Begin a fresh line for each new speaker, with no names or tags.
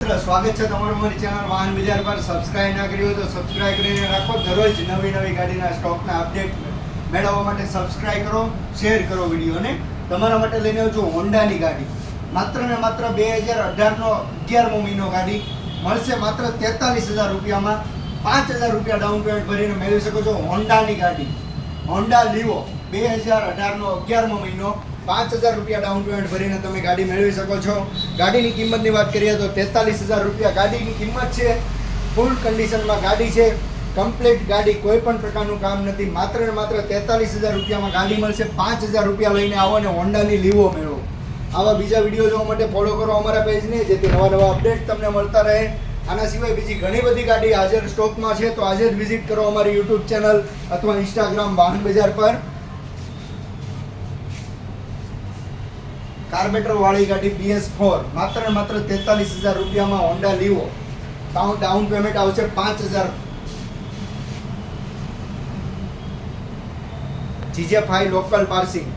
મિત્ર, સ્વાગત છે તમારું અમારી ચેનલ વાહન બજાર પર. સબસ્ક્રાઇબ ના કરી હોય તો સબસ્ક્રાઇબ કરીને રાખો. દરરોજ નવી ગાડીના સ્ટોકના અપડેટ મેળવવા માટે સબસ્ક્રાઇબ કરો, શેર કરો વિડીયોને. તમારા માટે લઈને આવ્યો છું હોન્ડાની ગાડી. માત્ર ને માત્ર 2018નો 11મો મહિનો ગાડી મળશે માત્ર 43,000 રૂપિયામાં. 5,000 રૂપિયા ડાઉન પેમેન્ટ ભરીને મેળવી શકો છો હોન્ડાની ગાડી. હોન્ડા લીવો 2018નો 11મો મહિનો 5,000 રૂપિયા ડાઉન પેમેન્ટ ભરીને તમે ગાડી મેળવી શકો છો. ગાડીની કિંમતની વાત કરીએ તો 43,000 રૂપિયા ગાડીની કિંમત છે. ફૂલ કન્ડિશનમાં ગાડી છે. કમ્પ્લીટ ગાડી, કોઈ પણ પ્રકારનું કામ નથી. માત્ર ને માત્ર 43,000 રૂપિયામાં ગાડી મળશે. 5,000 રૂપિયા લઈને આવો અને હોન્ડાની લીવો મેળવો. આવા બીજા વિડીયો જોવા માટે ફોલો કરો અમારા પેજને, જેથી નવા અપડેટ તમને મળતા રહે. આના સિવાય બીજી ઘણી બધી ગાડી હાજર સ્ટોકમાં છે, તો આજે જ વિઝિટ કરો અમારી યુટ્યુબ ચેનલ અથવા ઇન્સ્ટાગ્રામ વાહન બજાર પર. કાર્બેટર વાળી ગાડી BS4 માત્ર ને માત્ર 43,000 રૂપિયામાં હોન્ડા લીવો. ડાઉન પેમેન્ટ આવશે 5,000. GJ5 local passing